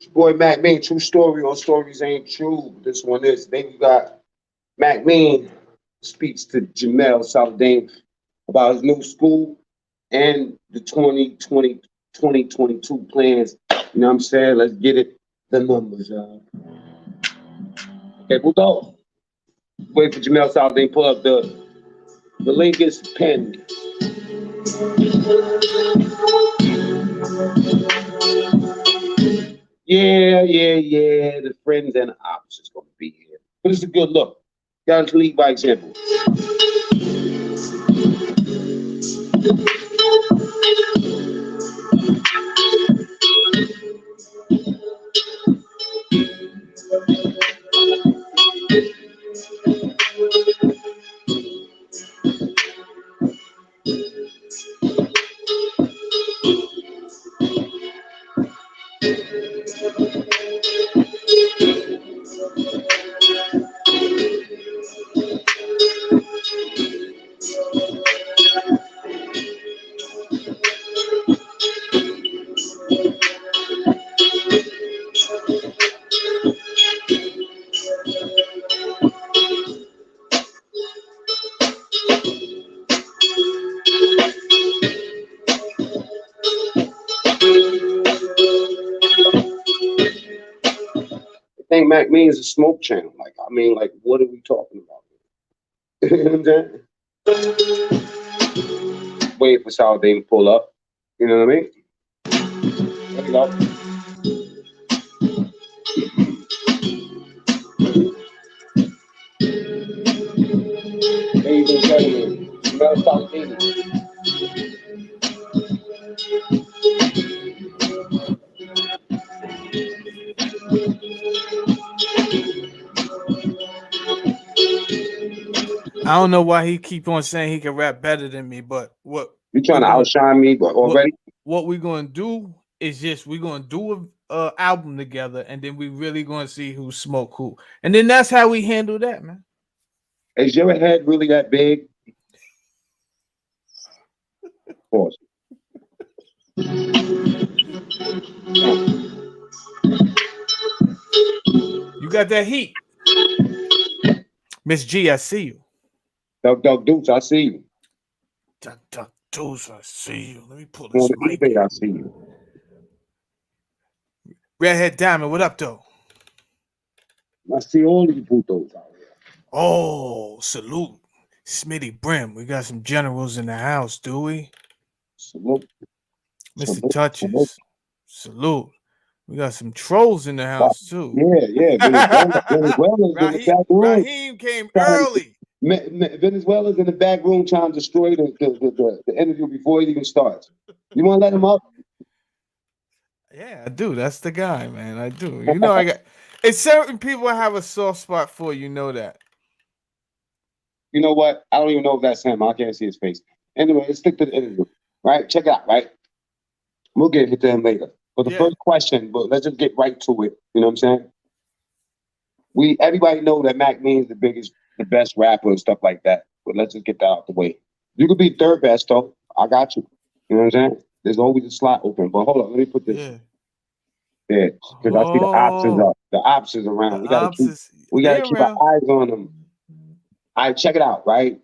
Boy, Mac Mean, true story or stories ain't true. This one is. Then you got Mac Mean speaks to Jamel Saladin about his new school and the 2022 plans. You know what I'm saying? Let's get it. The numbers, y'all. Okay, Bulldog. Wait for Jamel Saladin. Pull up the link is pinned. Yeah. The friends and the opposites gonna be here. But it's a good look. Gotta lead by example. I think Mac means a smoke channel. Like, I mean, like, what are we talking about? You know what I'm saying? Wait for Saladin to pull up. You know what I mean? There we go. Ladies and gentlemen, Jamel Saladin. I don't know why he keep on saying he can rap better than me, but what You trying to outshine me, but already? What we're gonna do is just we're gonna do a album together, and then we really gonna see who smoke who, and then that's how we handle that, man. Is your head really that big? Pause. You got that heat, Miss G. I see you. Duck Deuce, I see you. Duck Deuce, I see you. Let me pull this mic. I see you. Redhead Diamond, what up, though? I see all these putos out here. Oh, salute. Smitty Brim. We got some generals in the house, do we? Salute. Mr. Touches. Salute. We got some trolls in the house, too. Yeah. Venezuela's in the back room. Raheem came early. Venezuela's in the back room trying to destroy the interview before it even starts. You want to let him up? Yeah, I do. That's the guy, man. I do. You know, I got. It's certain people I have a soft spot for. You know that. You know what? I don't even know if that's him. I can't see his face. Anyway, let's stick to the interview. Right? Check it out. Right? We'll get to him later. But the first question, but let's just get right to it. You know what I'm saying? Everybody know that Mac means the best rapper and stuff like that. But let's just get that out the way. You could be third best though. I got you. You know what I'm saying? There's always a slot open. But hold on, let me put this. Yeah, because I see the options up. The options around. We gotta keep our eyes on them. All right, check it out. Right.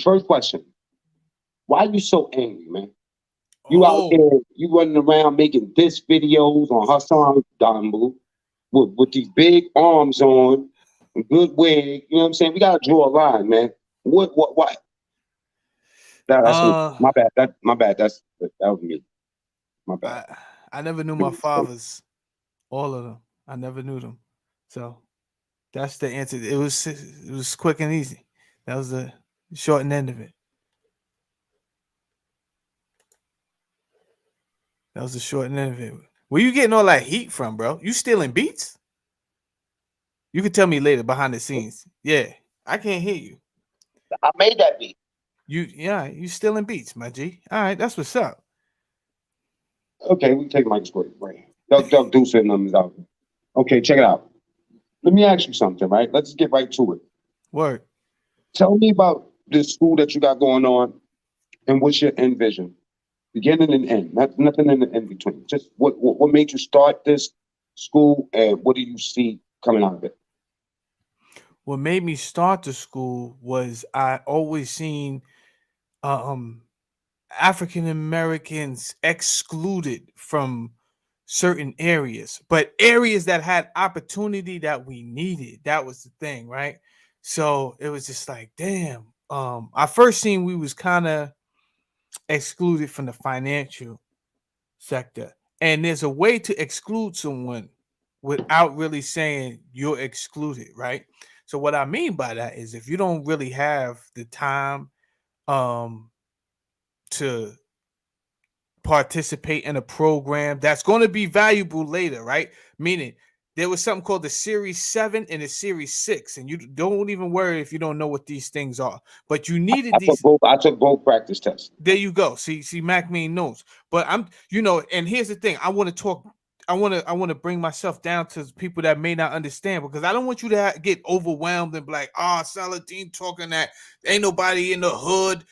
First question: why are you so angry, man? You out there, you running around making diss videos on Hassan Dambu with these big arms on, a good wig. You know what I'm saying? We gotta draw a line, man. What? That's my bad. My bad. That was me. My bad. I never knew my fathers, all of them. I never knew them, so that's the answer. It was quick and easy. That was the short and end of it. That was the short and end of it. Where you getting all that heat from, bro? You stealing beats? You can tell me later behind the scenes. Yeah, I can't hear you. I made that beat. You stealing beats, my G. All right, that's what's up. Okay, we take Mike's break. Right. Duck Deuce and numbers out. Okay, check it out. Let me ask you something, right? Let's get right to it. Word. Tell me about this school that you got going on and what's your end vision? beginning and end, nothing in the in between. Just what made you start this school, and what do you see coming out of it? What made me start the school was I always seen um African Americans excluded from certain areas, but areas that had opportunity that we needed. That was the thing, right? So it was just like, damn. I first seen we was kind of excluded from the financial sector. And there's a way to exclude someone without really saying you're excluded, right? So what I mean by that is if you don't really have the time um to participate in a program that's going to be valuable later, right? Meaning there was something called the Series 7 and the Series 6, and you don't even worry if you don't know what these things are, but you needed these. I took both practice tests. There you go. See, Mac Mean knows. But I'm, and here's the thing. I want to talk. I want to bring myself down to people that may not understand because I don't want you to get overwhelmed and be like, Saladin talking that ain't nobody in the hood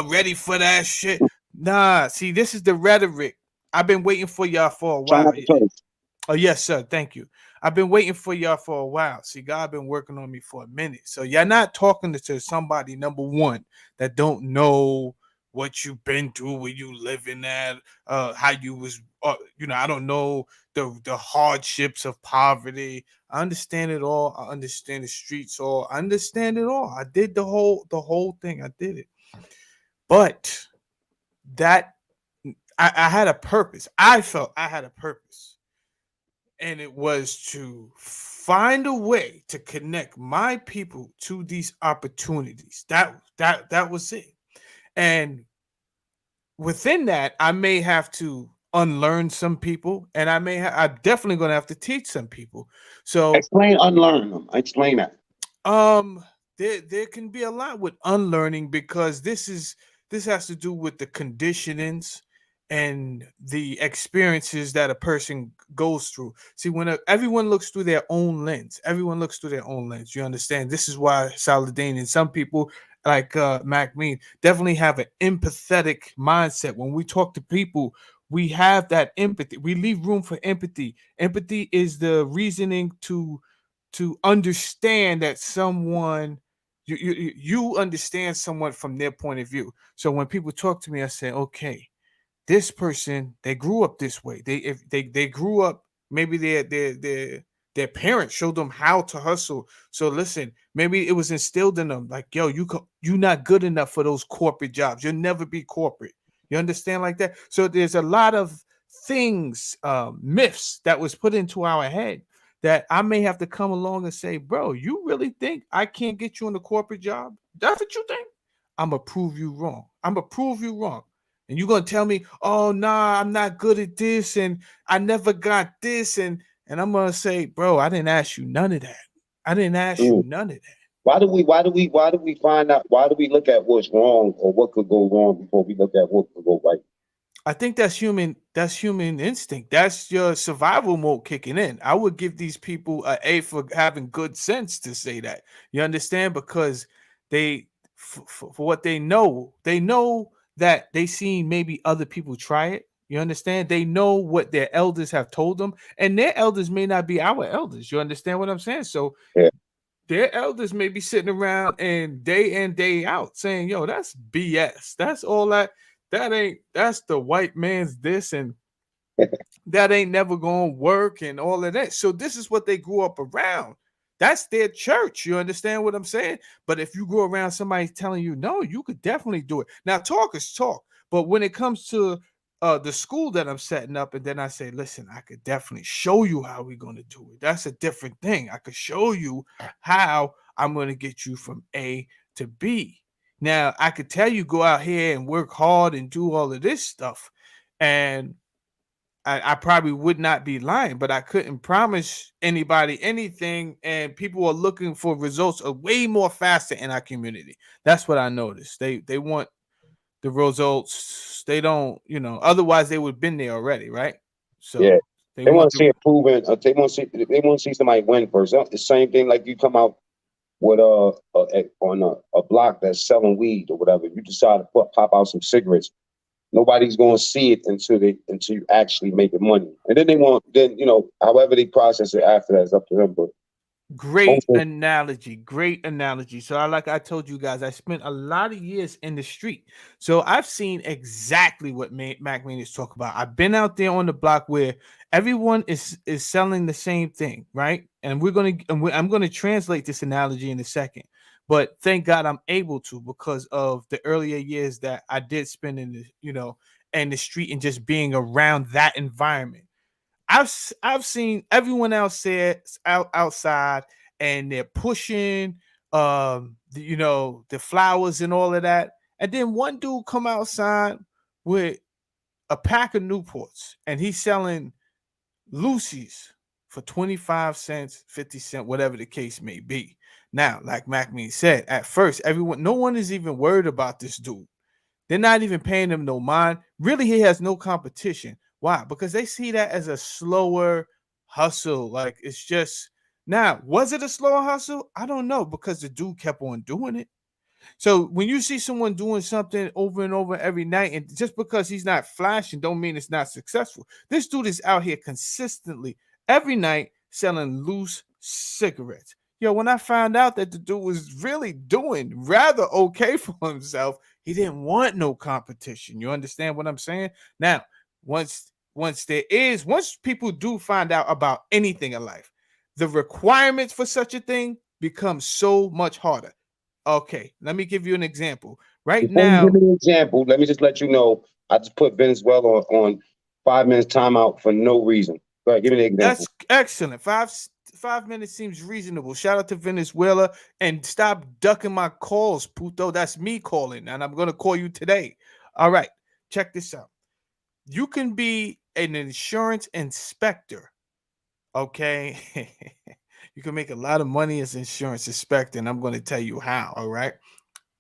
ready for that shit. Nah, see, this is the rhetoric. I've been waiting for y'all for a Try while. not to curse. Oh, yes, sir. Thank you. I've been waiting for y'all for a while. See, God been working on me for a minute. So y'all not talking to somebody, number one, that don't know what you've been through, where you living at, how you was, I don't know the hardships of poverty. I understand it all. I understand the streets all. I understand it all. I did the whole thing. I did it. But that I had a purpose. I felt I had a purpose, and it was to find a way to connect my people to these opportunities. That was it. And within that, I may have to unlearn some people, and I'm definitely going to have to teach some people. So Explain, unlearn them. Explain that. Um, there can be a lot with unlearning because this has to do with the conditionings and the experiences that a person goes through. See, when everyone looks through their own lens, everyone looks through their own lens. You understand? This is why Saladin and some people like Mac Mean definitely have an empathetic mindset. When we talk to people, we have that empathy. We leave room for empathy. Empathy is the reasoning to understand that someone you understand someone from their point of view. So when people talk to me, I say, okay, this person, they grew up this way. They grew up, maybe their parents showed them how to hustle. So listen, maybe it was instilled in them like, yo, you're not good enough for those corporate jobs. You'll never be corporate. You understand like that? So there's a lot of things, myths that was put into our head that I may have to come along and say, bro, you really think I can't get you in a corporate job? That's what you think? I'm gonna prove you wrong. I'm gonna prove you wrong. And you're gonna tell me, oh nah, I'm not good at this, and I never got this, and I'm gonna say, bro, I didn't ask you none of that. I didn't ask you Mm. none of that. Why do we find out? Why do we look at what's wrong or what could go wrong before we look at what could go right? I think that's human. That's human instinct. That's your survival mode kicking in. I would give these people an A for having good sense to say that. You understand? Because they, for what they know that they seen maybe other people try it. You understand? They know what their elders have told them, and their elders may not be our elders. You understand what I'm saying? So Yeah. their elders may be sitting around and day in, day out saying, yo, that's BS. That's all that's the white man's this, and that ain't never gonna work, and all of that. So this is what they grew up around. That's their church. You understand what I'm saying? But if you go around somebody telling you no, you could definitely do it. Now, talk is talk. But when it comes to the school that I'm setting up, and then I say, listen, I could definitely show you how we're gonna do it. That's a different thing. I could show you how I'm gonna get you from A to B. Now, I could tell you go out here and work hard and do all of this stuff. And I probably would not be lying, but I couldn't promise anybody anything. And people are looking for results way more faster in our community. That's what I noticed. They want the results. They don't, otherwise they would have been there already, right? Yeah. So they They want want to the see it proven. They want to see somebody win first. The same thing like you come out with on a block that's selling weed or whatever. You decide to pop out some cigarettes. Nobody's going to see it until you actually make the money, and then they want then however they process it after that is up to them. But Great also, analogy. Great analogy. So I told you guys, I spent a lot of years in the street. So I've seen exactly what Mac Mean is talking about. I've been out there on the block where everyone is selling the same thing, right? And I'm gonna translate this analogy in a second. But thank God I'm able to, because of the earlier years that I did spend in in the street and just being around that environment. I've seen everyone else outside, and they're pushing the flowers and all of that, and then one dude come outside with a pack of Newports, and he's selling Lucy's for 25 cents, 50 cents, whatever the case may be. Now, like Mac said, at first no one is even worried about this dude. They're not even paying him no mind. Really, he has no competition. Why? Because they see that as a slower hustle. Like, it's just, now, was it a slower hustle? I don't know, because the dude kept on doing it. So when you see someone doing something over and over every night, and just because he's not flashing, don't mean it's not successful. This dude is out here consistently every night selling loose cigarettes. Yo, when I found out that the dude was really doing rather okay for himself, he didn't want no competition. You understand what I'm saying? Now, once people do find out about anything in life, the requirements for such a thing become so much harder. Okay, let me give you an example. Right before you give now, me an example, let me just let you know I just put Venezuela on 5 minutes timeout for no reason. Go ahead, give me the example. that's excellent. 5 minutes seems reasonable. Shout out to Venezuela, and stop ducking my calls, puto. That's me calling, and I'm gonna call you today. All right, check this out. You can be an insurance inspector. Okay, you can make a lot of money as insurance inspector, and I'm going to tell you how. All right.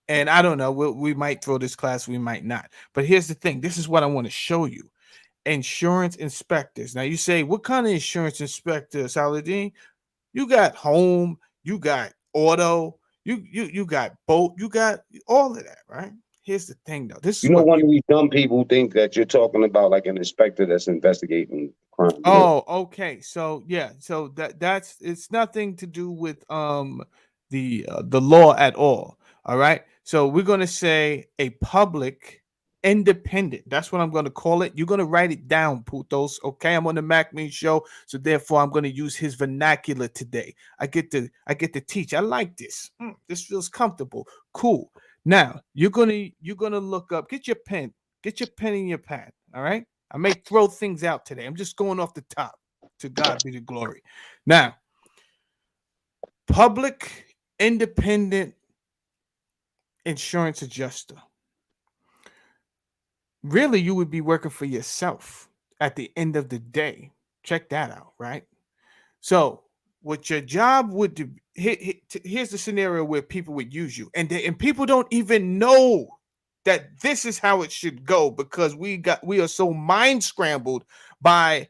And I don't know, we might throw this class, we might not. But here's the thing, this is what I want to show you. Insurance inspectors. Now you say, what kind of insurance inspector, Saladin? You got home, you got auto, you got boat, you got all of that, right? Here's the thing though. This is what One of people. these dumb people think that you're talking about like an inspector that's investigating crime. Oh, okay. So yeah, so that's it's nothing to do with the law at all. All right. So we're gonna say a public independent. That's what I'm gonna call it. You're gonna write it down, putos. Okay. I'm on the Mac Me show, so therefore I'm gonna use his vernacular today. I get to teach. I like this. This feels comfortable. Cool. Now you're gonna look up. Get your pen. Get your pen and your pad. All right. I may throw things out today. I'm just going off the top. To God be the glory. Now, public independent insurance adjuster. Really, you would be working for yourself at the end of the day. Check that out, right? So, what your job would do, here's the scenario where people would use you, and people don't even know that this is how it should go, because we are so mind scrambled by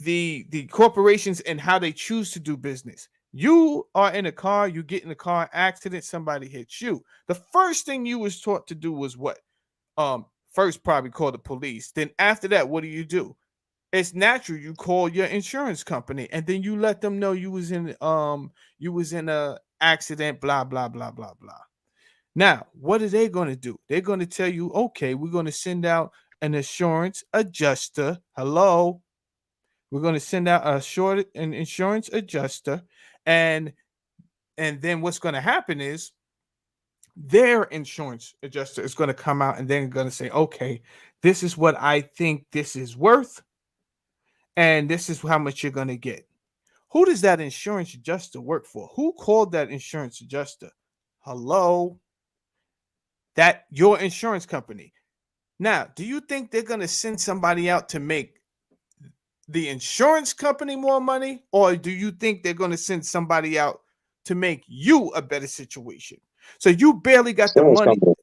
the corporations and how they choose to do business. You are in a car, you get in a car accident, somebody hits you. The first thing you was taught to do was what? First probably call the police. Then after that, what do? It's natural, you call your insurance company, and then you let them know you was in a accident, blah blah blah blah blah. Now, what are they going to do? They're going to tell you, okay, we're going to send out an insurance adjuster. Hello, we're going to send out an insurance adjuster, and then what's going to happen is their insurance adjuster is going to come out, and they're going to say, okay, this is what I think this is worth, and this is how much you're going to get. Who does that insurance adjuster work for? Who called that insurance adjuster? Hello, that your insurance company. Now, do you think they're going to send somebody out to make the insurance company more money, or do you think they're going to send somebody out to make you a better situation? So you barely got the Insurance money. company.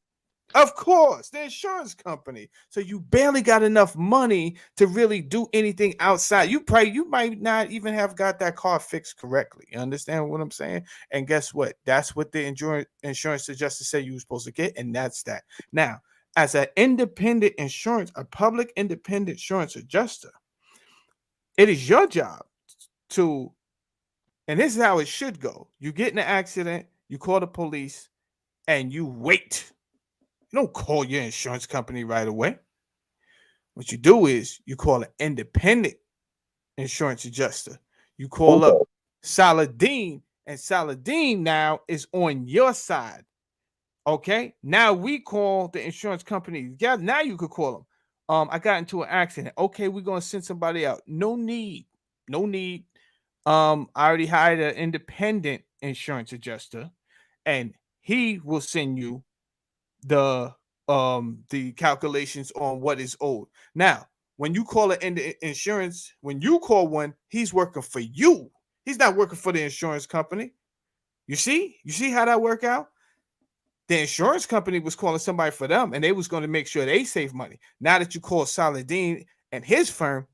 Of course, the insurance company. So you barely got enough money to really do anything outside. You might not even have got that car fixed correctly. You understand what I'm saying? And guess what? That's what the insurance adjuster said you were supposed to get, and that's that. Now, as a public independent insurance adjuster, it is your job to, and this is how it should go. You get in an accident, you call the police, and you wait. You don't call your insurance company right away. What you do is you call an independent insurance adjuster. You call up Saladin, and Saladin now is on your side. Okay, now we call the insurance company. Yeah, now you could call them. I got into an accident. Okay, we're gonna send somebody out. No need, no need. I already hired an independent insurance adjuster, and he will send you the calculations on what is owed. Now, when you call it in the insurance, when you call one, he's working for you. He's not working for the insurance company. You see how that work out? The insurance company was calling somebody for them, and they was going to make sure they save money. Now that you call Saladin and his firm,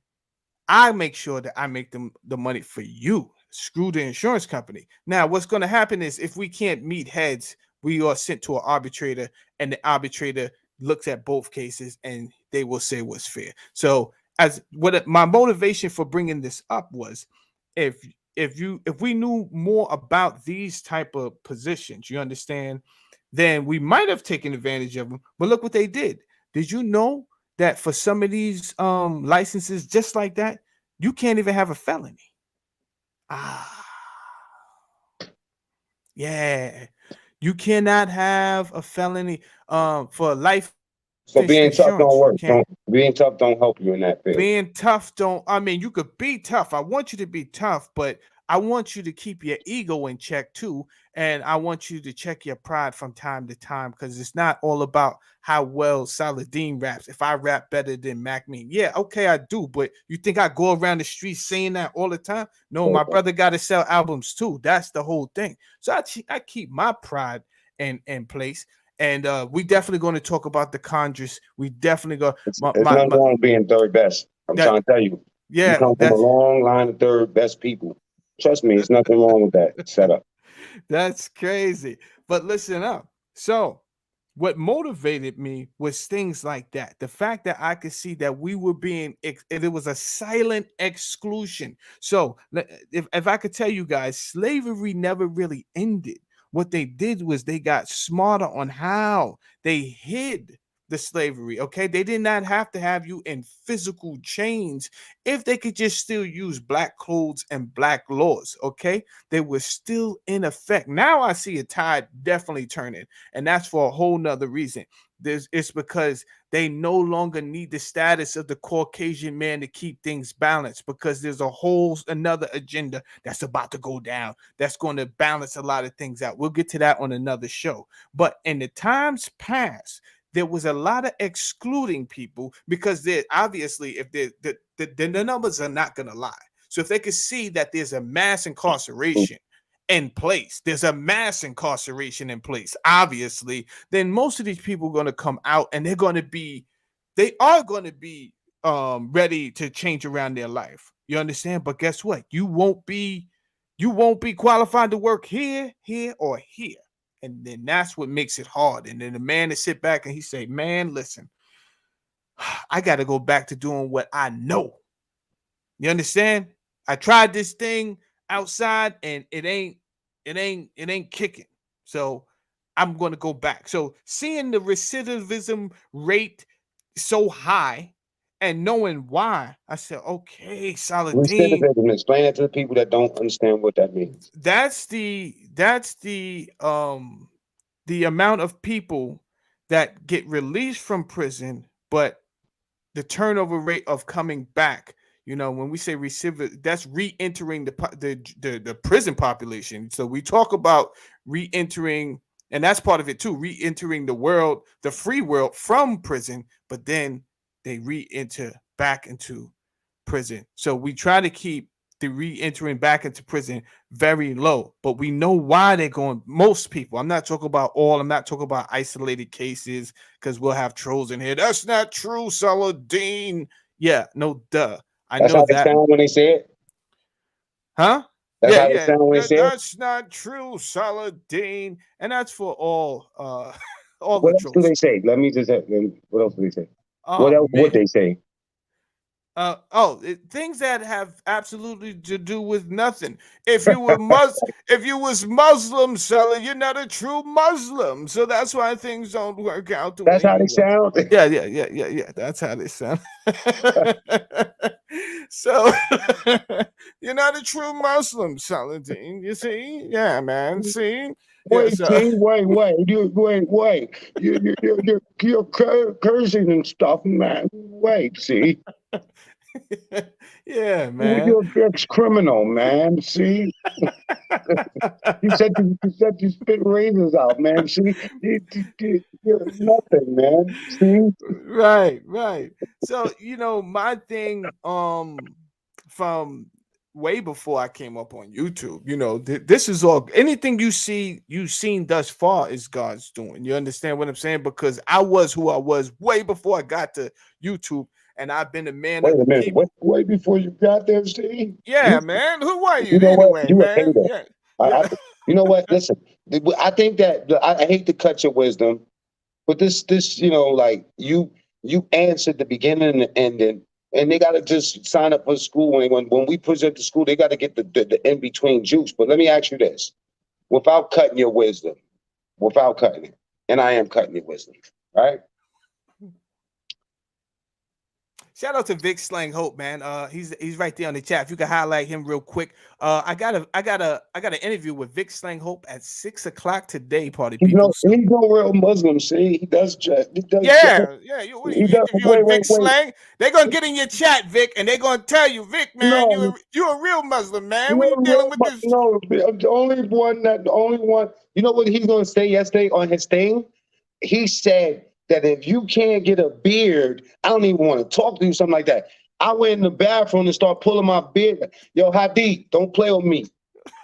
I make sure that I make them the money for you. Screw the insurance company. Now, what's going to happen is if we can't meet heads, we are sent to an arbitrator, and the arbitrator looks at both cases, and they will say what's fair. So, as what my motivation for bringing this up was, if we knew more about these type of positions, you understand, then we might have taken advantage of them. But look what they did. Did you know that for some of these licenses, just like that, you can't even have a felony? Yeah, you cannot have a felony for life. So being tough don't work. Being tough don't help you in that field. Being tough don't. I mean, you could be tough. I want you to be tough, but I want you to keep your ego in check too, and I want you to check your pride from time to time, because it's not all about how well Saladin raps. If I rap better than Mean, yeah, okay, I do. But you think I go around the streets saying that all the time? No, my brother got to sell albums too. That's the whole thing. So I keep my pride in place. And we definitely going to talk about the Congress. We definitely go. It's nothing wrong with being third best. I'm trying to tell you. Yeah, you come from a long line of third best people. Trust me, it's nothing wrong with that setup. That's crazy. But listen up. So, what motivated me was things like that. The fact that I could see that we were being, it was a silent exclusion. So, if I could tell you guys, slavery never really ended. What they did was they got smarter on how they hid the slavery. Okay, they did not have to have you in physical chains if they could just still use black clothes and black laws. Okay, they were still in effect. Now I see a tide definitely turning, and that's for a whole nother reason. It's because they no longer need the status of the Caucasian man to keep things balanced, because there's a whole another agenda that's about to go down that's going to balance a lot of things out. We'll get to that on another show. But in the times past, there was a lot of excluding people, because they're obviously, if the numbers are not going to lie. So if they could see that there's a mass incarceration in place, obviously, then most of these people are going to come out, and they are going to be ready to change around their life. You understand? But guess what? You won't be qualified to work here, or here. And then that's what makes it hard. And then the man to sit back and he say, man, listen, I got to go back to doing what I know. You understand? I tried this thing outside and it ain't kicking. So I'm going to go back. So seeing the recidivism rate so high and knowing why, I said, okay, Saladin. Recidivism, explain that to the people that don't understand what that means. That's the amount of people that get released from prison, but the turnover rate of coming back. You know, when we say recidivism, that's re-entering the prison population. So we talk about re-entering, and that's part of it too, re-entering the world, the free world from prison, but then they re-enter back into prison. So we try to keep the re-entering back into prison very low, but we know why they're going. Most people, I'm not talking about all, I'm not talking about isolated cases, because we'll have trolls in here. That's not true, Saladin. Yeah, no, duh. That's know how that. They sound when they say it? Huh? That's how they sound when they say it? That's not true, Saladin. And that's for all All What the else do trolls. they say? Let me just. What else do they say? What Oh else would man. they say? Things that have absolutely to do with nothing. If you was Muslim, Sully, you're not a true Muslim. So that's why things don't work out the That's way how they you want. sound. Yeah. That's how they sound. So you're not a true Muslim, Saladin. You see? Yeah, man. See? Yeah, Wait, so see, wait. You're cursing and stuff, man. Wait, see, yeah, man. you're ex-criminal, man. See, you said you spit razors out, man. See, you're nothing, man. See, Right. So, my thing, from way before I came up on YouTube, this is all anything you've seen thus far is God's doing. You understand what I'm saying? Because I was who I was way before I got to YouTube, and I've been a man wait of a the minute. Wait, people. wait before you got there, see. Yeah, man. Who are you You know what? anyway, You a man? hater. Yeah. I, Yeah. you know what? Listen, I think that I hate to cut your wisdom, but this, like you answered the beginning and the ending, and they got to just sign up for school. When we present to school, they got to get the in between juice. But let me ask you this: without cutting your wisdom, without cutting it, and I am cutting your wisdom, right? Shout out to Vic Slang Hope, man. He's right there on the chat. If you can highlight him real quick. I got an interview with Vic Slang Hope at 6 o'clock today, party people. So He's no real Muslim. See, he does. He does. yeah. You what are He you does. interviewing Vic Wait. Slang? They're gonna get in your chat, Vic, and they're gonna tell you, Vic, man, No, you a real Muslim, man. What no, you dealing with this? no. The only one. You know what he's going to say yesterday on his thing? He said that if you can't get a beard, I don't even want to talk to you, something like that. I went in the bathroom and started pulling my beard. Yo, Hadid, don't play with me.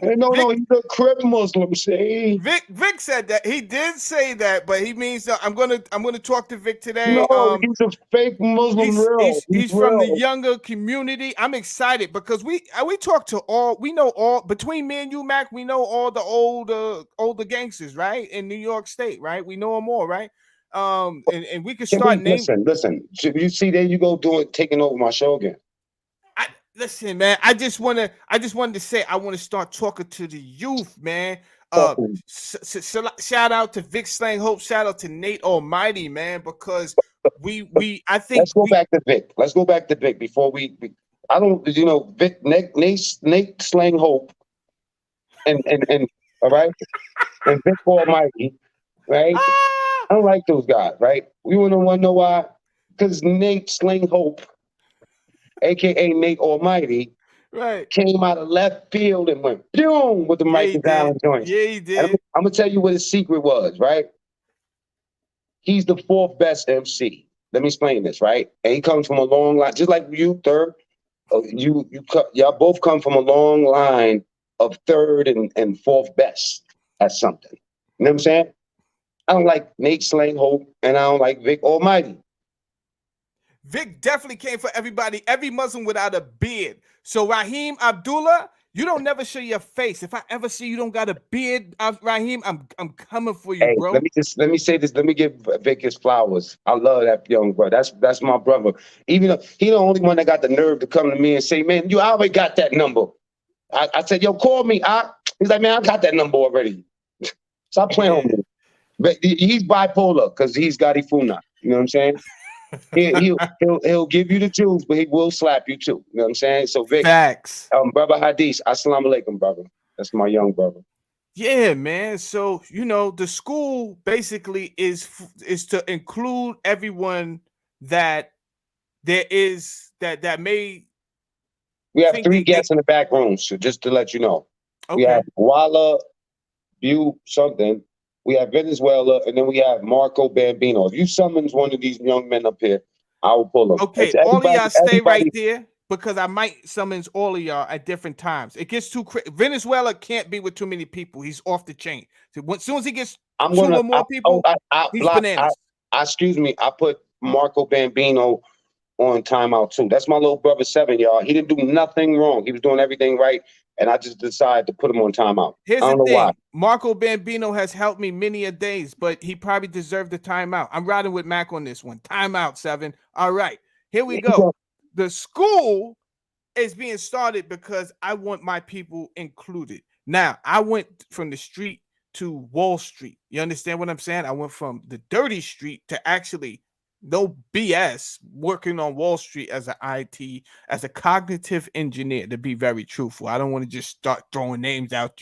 And no, Vic he's a crib Muslim, see? Vic said that. He did say that, but he means that I'm gonna talk to Vic today. No, he's a fake Muslim He's real. he's He's he's from the real. younger community. I'm excited because we talk to all we know all between me and you, Mac. We know all the older gangsters, right, in New York State, right? We know them all, right? And we can Can start we name. listen? You see, there you go doing taking over my show again. Listen, man. I just wanted to say I want to start talking to the youth, man. Talking. Shout out to Vic Slang Hope. Shout out to Nate Almighty, man, because I think Let's go back to Vic. Let's go back to Vic before I don't, Vic, Nate Slang Hope, and all right, and Vic Almighty, right? ah, I don't like those guys, right? We want to know why? Because Nate Slang Hope, aka Nate Almighty, right. came out of left field and went boom with the Yeah, Mike he Allen did. joints. Yeah, he And did. I'm gonna tell you what his secret was, right? He's the fourth best MC. Let me explain this, right? And he comes from a long line, just like you, third. Y'all both come from a long line of third and fourth best at something. You know what I'm saying? I don't like Nate Slang Hope, and I don't like Vic Almighty. Vic definitely came for everybody, every Muslim without a beard. So Raheem Abdullah, you don't never show your face. If I ever see you don't got a beard, Raheem, I'm coming for you, Hey, bro. let me say this. Let me give Vic his flowers. I love that young bro. That's my brother. Even though he the only one that got the nerve to come to me and say, "Man, you already got that number." I said, "Yo, call me." He's like, "Man, I got that number already." Stop playing with Yeah. me. But he's bipolar because he's got ifuna. You know what I'm saying? He'll give you the juice, but he will slap you too. You know what I'm saying? So Vic, Facts. brother Hadith, assalamu alaikum, brother. That's my young brother. Yeah, man. So the school basically is to include everyone that there is that may We have think three they guests in the back room, so just to let you know. We okay. have Walla, Bu, something. We have Venezuela, and then we have Marco Bambino. If you summons one of these young men up here, I will pull them. Okay, It's all of y'all stay right everybody. there because I might summons all of y'all at different times. It gets too Venezuela can't be with too many people. He's off the chain. So as soon as he gets I'm two gonna. or more people, I he's block. bananas. Excuse me. I put Marco Bambino on timeout too. That's my little brother 7, y'all. He didn't do nothing wrong. He was doing everything right, and I just decided to put him on timeout. Here's I the don't know why. thing. Marco Bambino has helped me many a days, but he probably deserved the timeout. I'm riding with Mac on this one. Timeout, 7. All right, here we go. The school is being started because I want my people included. Now, I went from the street to Wall Street. You understand what I'm saying? I went from the dirty street to actually no BS working on Wall Street as an IT, as a cognitive engineer, to be very truthful. I don't want to just start throwing names out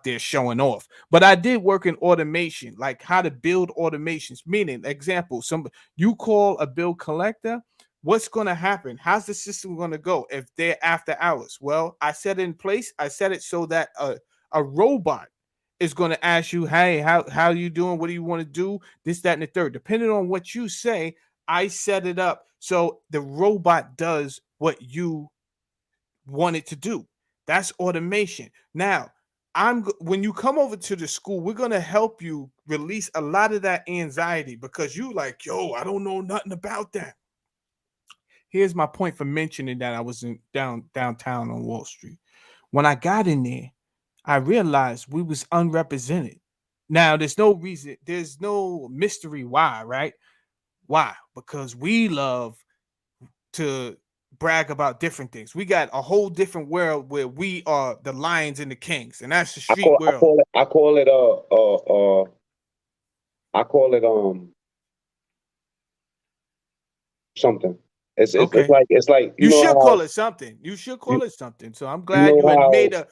there showing off. But I did work in automation, like how to build automations. Meaning, example, you call a bill collector. What's going to happen? How's the system going to go if they're after hours? Well, I set it in place. I set it so that a robot is going to ask you, hey, how are you doing? What do you want to do? This, that, and the third. Depending on what you say, I set it up so the robot does what you want it to do. That's automation. Now, when you come over to the school, we're going to help you release a lot of that anxiety because you like, yo, I don't know nothing about that. Here's my point for mentioning that I was downtown on Wall Street. When I got in there, I realized we was unrepresented. Now, there's no reason, there's no mystery why, right? Why? Because we love to brag about different things. We got a whole different world where we are the lions and the kings, and that's the street world. I call it something. It's like you should call it something. You should call it something. So I'm glad you had made a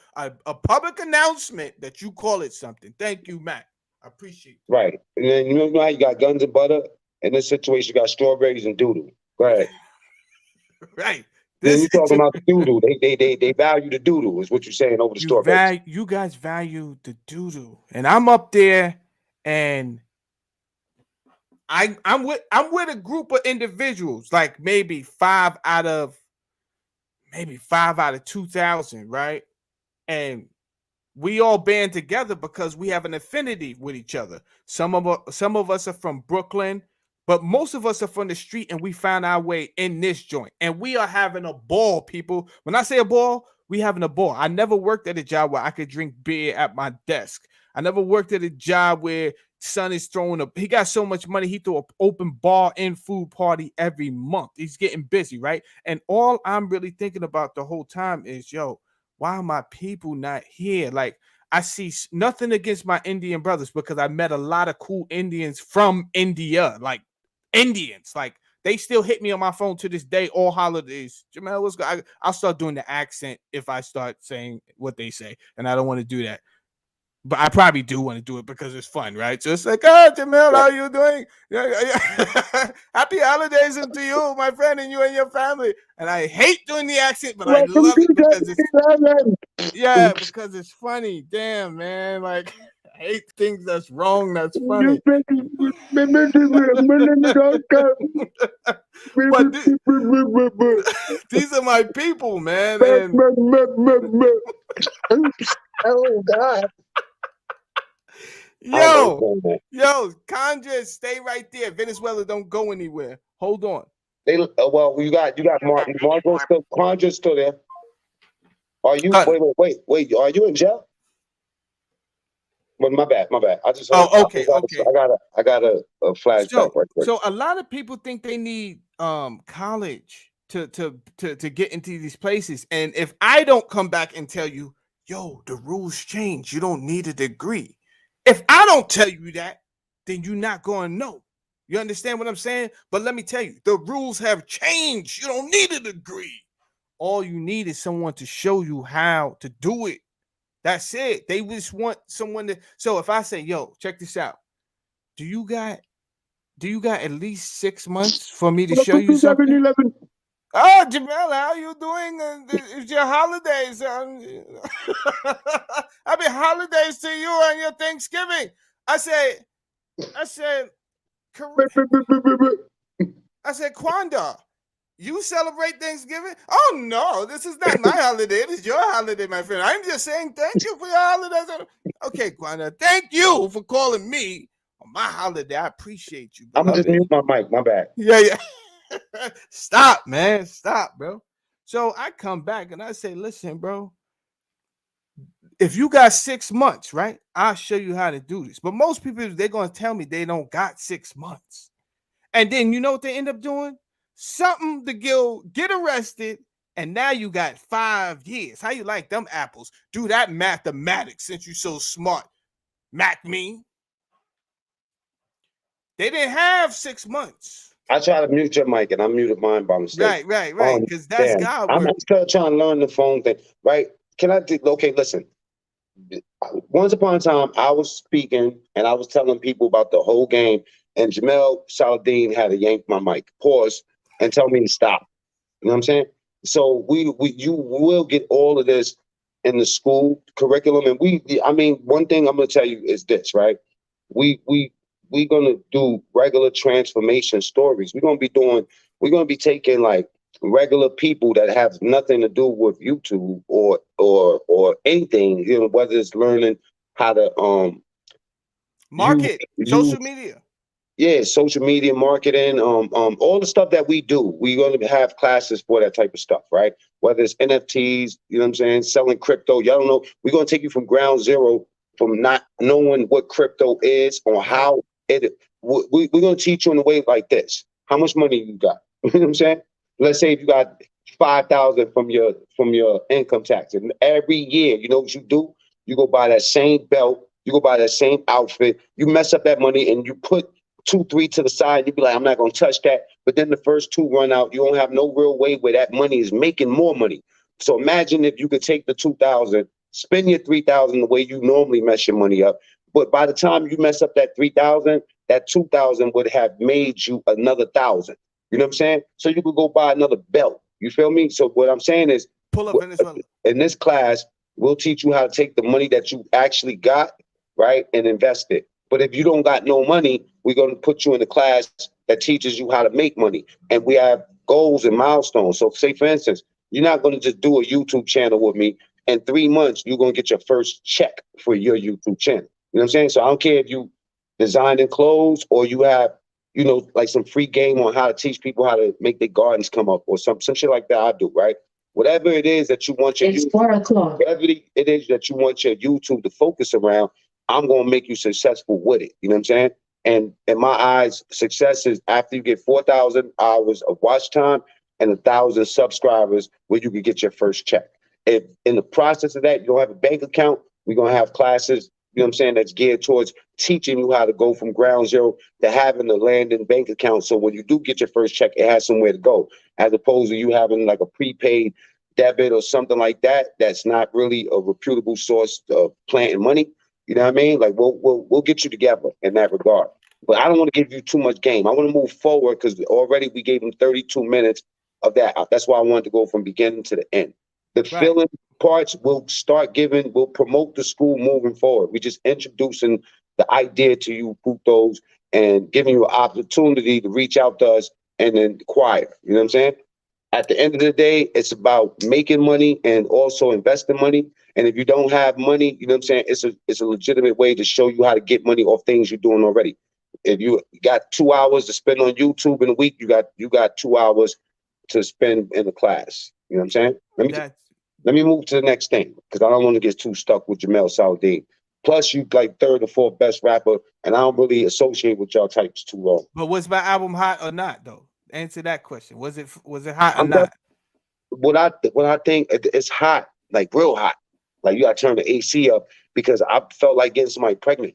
public announcement that you call it something. Thank you, Matt. I appreciate it. Right. And then you know how you got guns and butter? In this situation, you got strawberries and doodle. Go ahead. Right. Then you talking about the doodle. They value the doodle, is what you're saying over the strawberries. You guys value the doodle. And I'm up there and I'm with a group of individuals, like maybe 5 out of 2,000, right? And we all band together because we have an affinity with each other. Some of us are from Brooklyn, but most of us are from the street, and we found our way in this joint. And we are having a ball, people. When I say a ball, we having a ball. I never worked at a job where I could drink beer at my desk. I never worked at a job where son is throwing he got so much money, he threw an open bar and food party every month. He's getting busy, right? And all I'm really thinking about the whole time is, yo, why are my people not here? Like, I see nothing against my Indian brothers because I met a lot of cool Indians from India, like Indians. Like, they still hit me on my phone to this day, all holidays. Jamel, what's good? I'll start doing the accent if I start saying what they say, and I don't want to do that. But I probably do want to do it because it's fun, right? So it's like, oh, Jamel, how are you doing? Happy holidays to you, my friend, and you and your family. And I hate doing the accent, but I love it because it's funny. Damn, man. Like, I hate things that's wrong. That's funny. But these are my people, man. And oh, God. Yo, Conjure, stay right there. Venezuela, don't go anywhere. Hold on. Well, you got Margot still, Conjure's still there. Are you? Wait. Are you in jail? Well, my bad. I just. Okay. I got a flashback right quick. So a lot of people think they need college to get into these places, and if I don't come back and tell you, yo, the rules change, you don't need a degree. If I don't tell you that, then you're not going to know. You understand what I'm saying? But let me tell you, the rules have changed. You don't need a degree. All you need is someone to show you how to do it. That's it. They just want someone to. So if I say, yo, check this out. Do you got at least 6 months for me to show you something? Oh, Jamel, how you doing? It's your holidays. Happy holidays to you on your Thanksgiving. I said, Kwanda, you celebrate Thanksgiving? Oh, no, this is not my holiday. It is your holiday, my friend. I'm just saying thank you for your holidays. Okay, Kwanda, thank you for calling me on my holiday. I appreciate you. I'm just mute my mic. My bad. Yeah. Stop, man. Stop, bro. So I come back and I say, listen, bro, if you got 6 months, right, I'll show you how to do this. But most people, they're going to tell me they don't got 6 months. And then you know what they end up doing? Something to get arrested. And now you got 5 years. How you like them apples? Do that mathematics since you're so smart. Mac me. They didn't have 6 months. I try to mute your mic and I muted mine by mistake. Right. Because that's Damn. God I'm work. still trying to learn the phone thing, right? Can I do, okay, listen. Once upon a time, I was speaking and I was telling people about the whole game, and Jamel Saladin had to yank my mic, pause, and tell me to stop. You know what I'm saying? So you will get all of this in the school curriculum, and I mean, one thing I'm gonna tell you is this, right? We gonna do regular transformation stories. We're gonna be taking like regular people that have nothing to do with YouTube or anything, you know, whether it's learning how to Market, social media. Yeah, social media marketing, all the stuff that we do. We're going to have classes for that type of stuff, right? Whether it's NFTs, you know what I'm saying, selling crypto. Y'all don't know. We're going to take you from ground zero, from not knowing what crypto is or how it. We're going to teach you in a way like this. How much money you got? You know what I'm saying? Let's say if you got 5,000 from your income tax, and every year, you know what you do? You go buy that same belt. You go buy that same outfit. You mess up that money and you put 2, 3 to the side. You'd be like, I'm not going to touch that. But then the first 2 run out. You don't have no real way where that money is making more money. So imagine if you could take the 2,000, spend your 3,000 the way you normally mess your money up. But by the time you mess up that 3,000, that 2,000 would have made you another 1,000. You know what I'm saying? So you could go buy another belt. You feel me? So what I'm saying is, pull up Venezuela. In this class, we'll teach you how to take the money that you actually got, right, and invest it. But if you don't got no money, we're going to put you in a class that teaches you how to make money. And we have goals and milestones. So say, for instance, you're not going to just do a YouTube channel with me. In 3 months, you're going to get your first check for your YouTube channel. You know what I'm saying? So I don't care if you designing clothes or you have, you know, like some free game on how to teach people how to make their gardens come up or some shit like that I do, right? Whatever it is that you want your It's 4 o'clock. Whatever it is that you want your YouTube to focus around, I'm going to make you successful with it. You know what I'm saying? And in my eyes, success is after you get 4,000 hours of watch time and 1,000 subscribers where you can get your first check. If in the process of that, you don't have a bank account, we're going to have classes, you know what I'm saying, that's geared towards teaching you how to go from ground zero to having a landing bank account. So when you do get your first check, it has somewhere to go, as opposed to you having like a prepaid debit or something like that. That's not really a reputable source of planting money. You know what I mean? Like we'll get you together in that regard. But I don't want to give you too much game. I want to move forward because already we gave them 32 minutes of that. That's why I wanted to go from beginning to the end. The filling parts we'll promote the school moving forward. We're just introducing the idea to you, putos, and giving you an opportunity to reach out to us and inquire. You know what I'm saying? At the end of the day, it's about making money and also investing money. And if you don't have money, you know what I'm saying? It's a legitimate way to show you how to get money off things you're doing already. If you got 2 hours to spend on YouTube in a week, you got 2 hours to spend in the class. You know what I'm saying? Let me move to the next thing because I don't want to get too stuck with Jamel Saladin. Plus, you like 3rd or 4th best rapper, and I don't really associate with y'all types too long. But was my album hot or not, though? Answer that question. Was it hot or not? What I think it's hot, like real hot. Like you gotta turn the AC up because I felt like getting somebody pregnant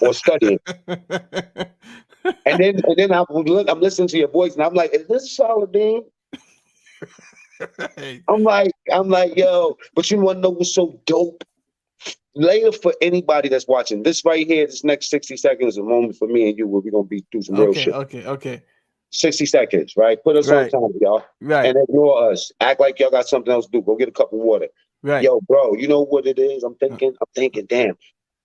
or studying. and then I'm listening to your voice and I'm like, is this Saladin? I'm like, yo, but you want to know what's so dope? Later, for anybody that's watching, this right here, this next 60 seconds is a moment for me and you where we're gonna do some real shit. Okay. 60 seconds, right? Put us on time, y'all. Right. And ignore us. Act like y'all got something else to do. Go get a cup of water. Right. Yo, bro, you know what it is? I'm thinking, damn,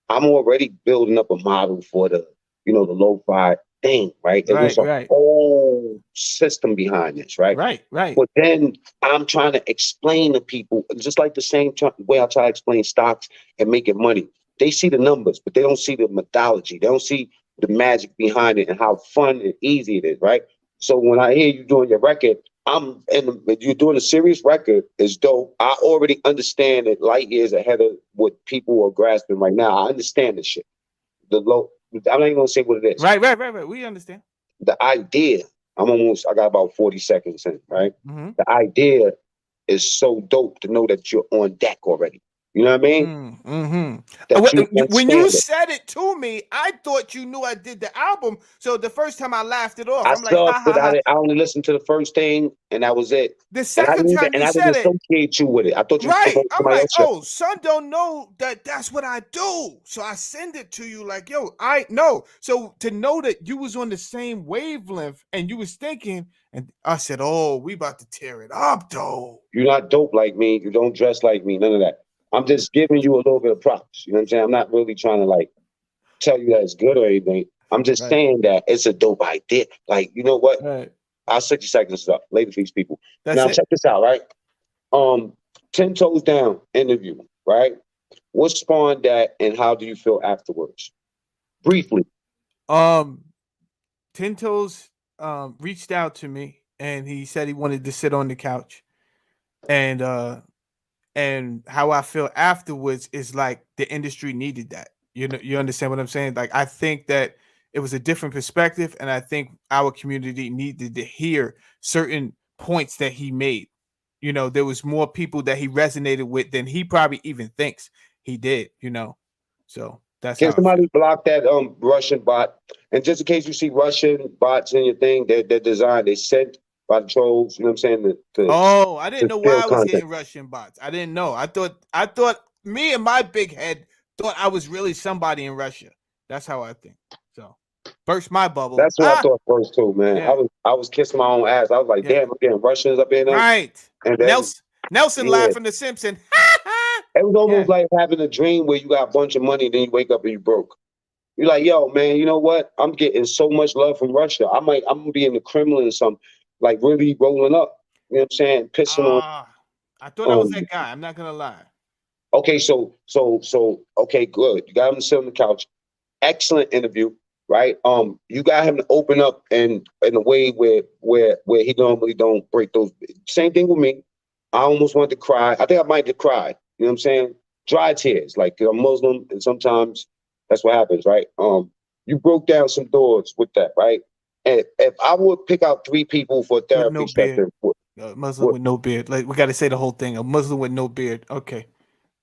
I'm already building up a model for the lo-fi thing, right? And there's a whole system behind this, right? Right. But then I'm trying to explain to people, just like the same way I try to explain stocks and making money. They see the numbers, but they don't see the methodology. They don't see the magic behind it and how fun and easy it is, right? So when I hear you doing your record, and you're doing a serious record, is dope. I already understand that light years ahead of what people are grasping right now. I understand this shit. The low, I'm not even gonna say what it is. Right. We understand. The idea, I got about 40 seconds in, right? Mm-hmm. The idea is so dope to know that you're on deck already. You know what I mean? Mm-hmm. That you When you understand it. said it to me, I thought you knew I did the album. So the first time I laughed it off, I I'm like, suck, ha but ha ha. I only listened to the first thing, and that was it. The And I second didn't even, time and you I didn't said it, associate you with it. I thought you was right? promoting I'm somebody like, else shit. oh, son don't know that that's what I do. So I send it to you like, yo, I know. So to know that you was on the same wavelength and you was thinking, and I said, oh, we about to tear it up, though. You're not dope like me. You don't dress like me. None of that. I'm just giving you a little bit of props. You know what I'm saying? I'm not really trying to like tell you that it's good or anything. I'm just Right, saying that it's a dope idea. Like, you know what? right. Our 60 seconds is up. Later for these people. That's Now it. check this out, right? 10 toes down interview, right? What spawned that and how do you feel afterwards? Briefly. Um, Tintos reached out to me and he said he wanted to sit on the couch. And how I feel afterwards is like the industry needed that. You know, you understand what I'm saying? Like I think that it was a different perspective, and I think our community needed to hear certain points that he made. You know, there was more people that he resonated with than he probably even thinks he did. You know, so that's Can how I feel. somebody block that Russian bot? And just in case you see Russian bots in your thing, they're designed, they sent by the trolls, you know what I'm saying, Oh, I didn't to know steal why I was content. getting Russian bots. I didn't know. I thought me and my big head thought I was really somebody in Russia. That's how I think. So burst my bubble. That's what I thought first too, man. Yeah, I was kissing my own ass. I was like, yeah. damn, I'm getting Russians up in them. Right. And then Nelson yeah, laughing the Simpson. it was Yeah. almost like having a dream where you got a bunch of money, then you wake up and you broke. You're like, yo, man, you know what? I'm getting so much love from Russia. I'm gonna be in the Kremlin or something, like really rolling up. You know what I'm saying? Pissing on I thought I was um that guy. I'm not gonna lie. okay, okay, good. You got him to sit on the couch. Excellent interview, right? You got him to open up in a way where he normally don't break those. Same thing with me. I almost wanted to cry. I think I might have cried. You know what I'm saying? Dry tears. Like I'm Muslim, and sometimes that's what happens, right? You broke down some doors with that, right? And if I would pick out three people for With no therapy beard. session, Muslim with no beard. Like we gotta say the whole thing. A Muslim with no beard. Okay.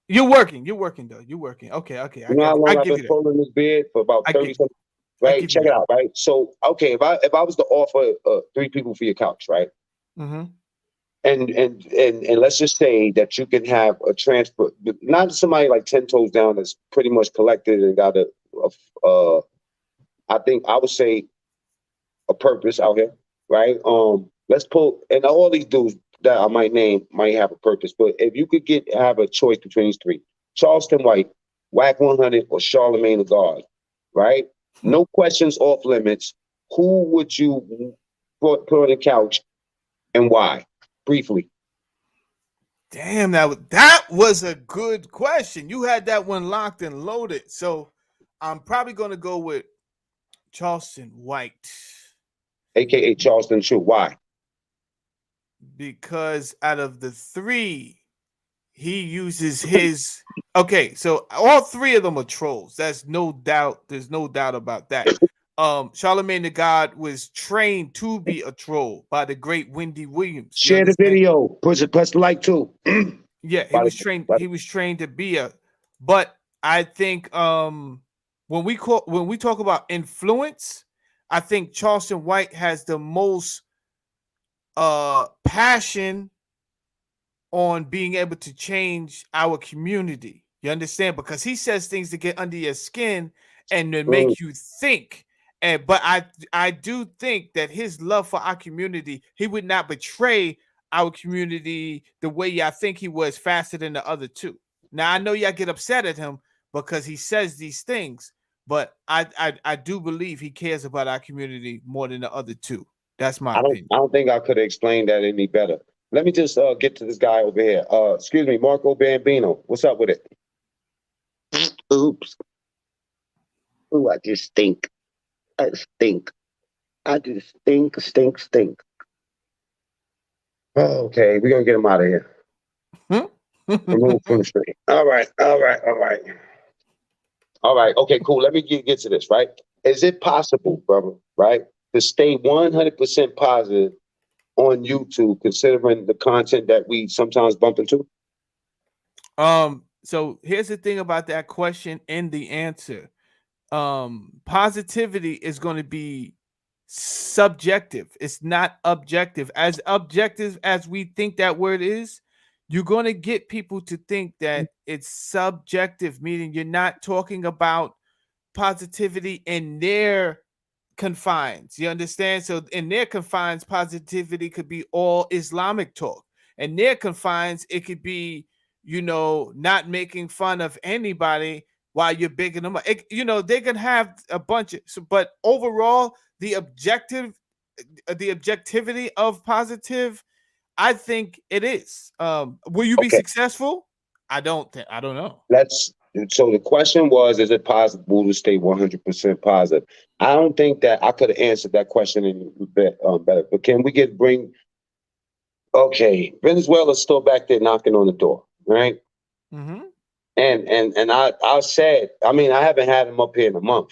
You're working. You're working though. You're working. Okay. Okay. you know how I long I've give been you that. pulling this beard for about I 30 give. seconds, I right? give you Check it that. out, right? So, okay, if I was to offer three people for your couch, right? Mm-hmm. And let's just say that you can have a transfer, not somebody like 10 toes down that's pretty much collected and got I think I would say a purpose out here, right? Let's pull, and all these dudes that I might name might have a purpose, but if you could have a choice between these three, Charleston White, Whack 100, or Charlemagne the God, right? No questions off limits. Who would you put on the couch and why? Briefly. Damn, that was a good question. You had that one locked and loaded. So I'm probably gonna go with Charleston White AKA Charleston True. Why? because out of the three, he uses his. Okay, so all three of them are trolls. That's no doubt. There's no doubt about that. Charlemagne the God was trained to be a troll by the great Wendy Williams. You Share the understand? video. Press like too. Yeah, he was trained. He was trained to be a. But I think when we talk about influence, I think Charleston White has the most passion on being able to change our community. You understand? Because he says things to get under your skin and to make you think. And but I do think that his love for our community, he would not betray our community the way I think he was faster than the other two. Now I know y'all get upset at him because he says these things, but I do believe he cares about our community more than the other two. That's my opinion. I don't think I could have explained that any better. Let me just get to this guy over here. Excuse me, Marco Bambino. What's up with it? Oops. Ooh, I just stink. I stink. I just stink. Okay, we're gonna get him out of here. Remove from the screen. All right. Okay, cool. Let me get to this, right? Is it possible, brother, right, to stay 100% positive on YouTube, considering the content that we sometimes bump into? So here's the thing about that question and the answer. Positivity is going to be subjective. It's not objective. As objective as we think that word is, you're going to get people to think that it's subjective, meaning you're not talking about positivity in their confines. You understand? So in their confines, positivity could be all Islamic talk. In their confines, it could be, not making fun of anybody while you're bigging them up. They can have a bunch of, but overall, the objectivity of positive, I think it is. Will you be Okay, successful? I don't know. let's. So the question was, is it possible to stay 100% positive? I don't think that I could have answered that question any better. But can we bring? Okay, Venezuela's still back there knocking on the door, right? Mm-hmm. And I said, I mean, I haven't had him up here in a month.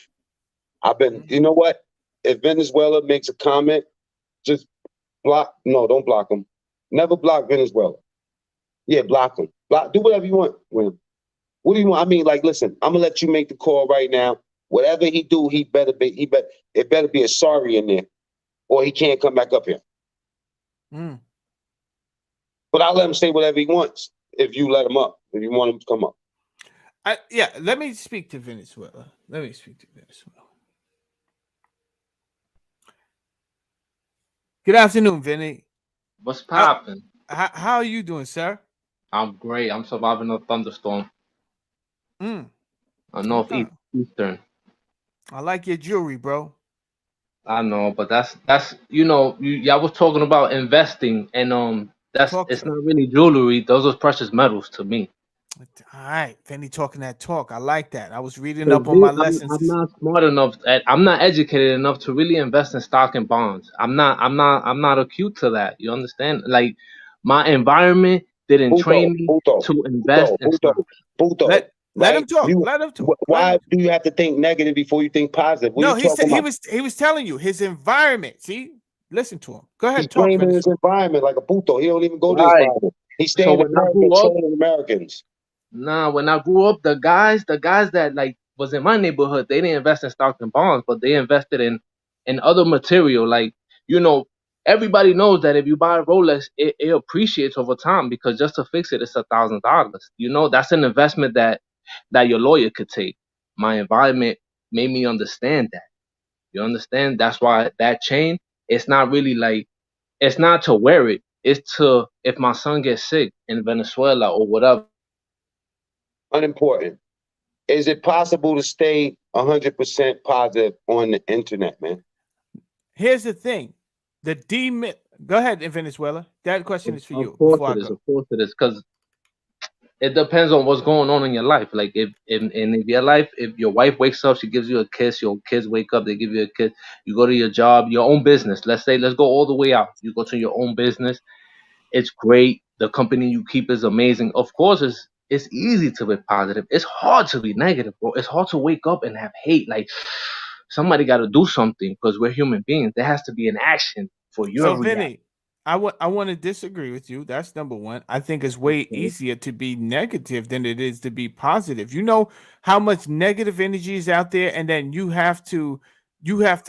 I've been, you know what? If Venezuela makes a comment, just block. No, don't block him. Never block Venezuela. Yeah, block him. Do whatever you want with him. What do you want? I mean, like, listen, I'm gonna let you make the call right now. Whatever he do, it better be a sorry in there, or he can't come back up here. Mm. But I'll let him say whatever he wants if you let him up, if you want him to come up. Let me speak to Venezuela. Good afternoon, Vinny. What's poppin'? How are you doing, sir? I'm great. I'm surviving a thunderstorm. Mm. Northeast Okay. Eastern. I like your jewelry, bro. I know, but that's y'all was talking about investing, and Talk to it's me. not really jewelry. Those are precious metals to me. All right, Vinny talking that talk. I like that. I was reading 'Cause up on me, my lessons. I'm not smart enough. I'm not educated enough to really invest in stock and bonds. I'm not acute to that. You understand? Like my environment didn't train me to invest in stocks. Puto, Let him right? talk. Let him talk. Why do you have to think negative before you think positive? What are No, you talking about? he was telling you his environment. See, listen to him. Go He's ahead, talk, trained in his Venezuela. environment like a puto. He don't even go to his Right. environment. He stay So in when I America grew up, training Americans. nah, when I grew up, the guys that like was in my neighborhood, they didn't invest in stocks and bonds, but they invested in other material. Like, you know, everybody knows that if you buy a Rolex, it appreciates over time because just to fix it, it's $1,000. You know, that's an investment that your lawyer could take. My environment made me understand that. You understand? That's why that chain, it's not really like it's not to wear it. It's to if my son gets sick in Venezuela or whatever. Unimportant. Is it possible to stay 100% positive on the internet, man? Here's the thing: the demon. Go ahead, in Venezuela. That question is for Of you. course Before I it is. go. Of course it is. Because it depends on what's going on in your life. Like if your life, if your wife wakes up, she gives you a kiss. Your kids wake up, they give you a kiss. You go to your job, your own business. Let's go all the way out. You go to your own business. It's great. The company you keep is amazing. Of course, it's easy to be positive. It's hard to be negative, bro. It's hard to wake up and have hate. Like somebody got to do something because we're human beings. There has to be an action for So, your reaction. Vinny, I want to disagree with you. That's number one. I think it's way Okay. easier to be negative than it is to be positive. You know how much negative energy is out there, and then you have to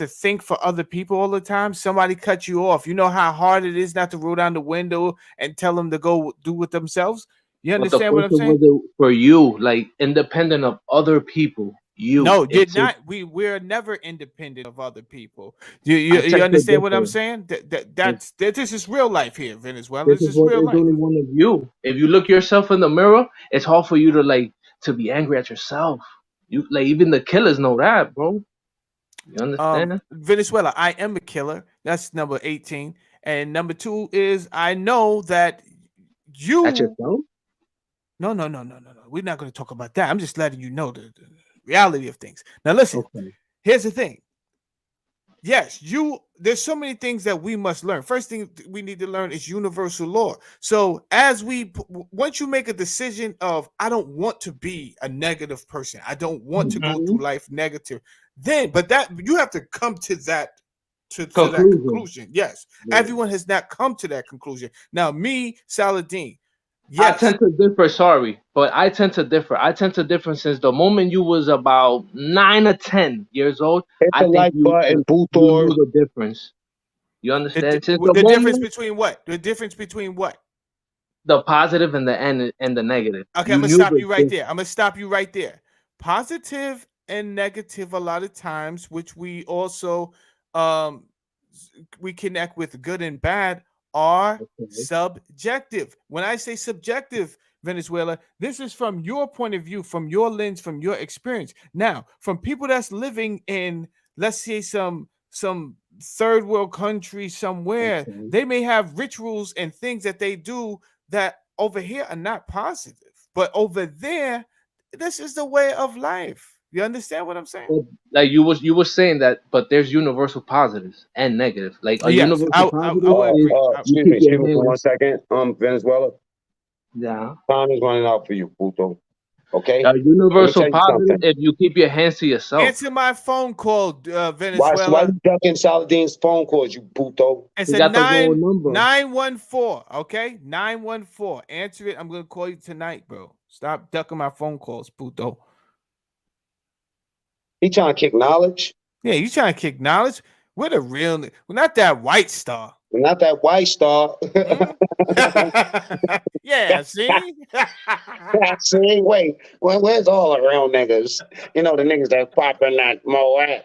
think for other people all the time. Somebody cut you off. You know how hard it is not to roll down the window and tell them to go do it themselves. You But the understand what I'm question saying? was for you, like independent of other people. You, No, you're it's not. We're never independent of other people. I You checked it understand what I'm different. saying? It, This is real life here, Venezuela. this This is is what real there's life. only one of you. If you look yourself in the mirror, it's hard for you to like to be angry at yourself. You like even the killers know that, bro. You understand? Venezuela, I am a killer. That's number 18. And number two is I know that At you yourself? no. We're not going to talk about that. I'm just letting you know the reality of things. Now listen, Okay. here's the thing. Yes, there's so many things that we must learn. First thing we need to learn is universal law. So once you make a decision of I don't want to be a negative person, I don't want to go through life negative, but that you have to come to that to that conclusion. Yes. Yeah. Everyone has not come to that conclusion. Now, me, Saladin. Yes. I tend to differ, sorry, but I tend to differ. I tend to differ since the moment you was about 9 or 10 years old. Hit I the think like button, you knew the difference. You understand? The difference between what? The difference between what? The positive and the negative. Okay, I'm gonna stop you right there. I'm gonna stop you right there. Positive and negative a lot of times, which we also we connect with good and bad, are subjective. When I say subjective, Venezuela, this is from your point of view, from your lens, from your experience. Now, from people that's living in, let's say, some third world country somewhere, they may have rituals and things that they do that over here are not positive, but over there, this is the way of life. You understand what I'm saying? Like you were saying that, but there's universal positives and negatives. Like a universal positive. I would agree. Excuse me for 1 second. Venezuela. Yeah. Time is running out for you, Puto. Okay. A universal positive if you keep your hands to yourself. Answer my phone call, Venezuela. Why you ducking Saladin's phone calls, you Puto? It's a 914. Okay, 914. Answer it. I'm gonna call you tonight, bro. Stop ducking my phone calls, Puto. He trying to kick knowledge. Yeah, you trying to kick knowledge. We're the real. We're not that white star. We're not that white star. Yeah, see? See, wait. Where's all the real niggas? You know, the niggas that popping that Moet.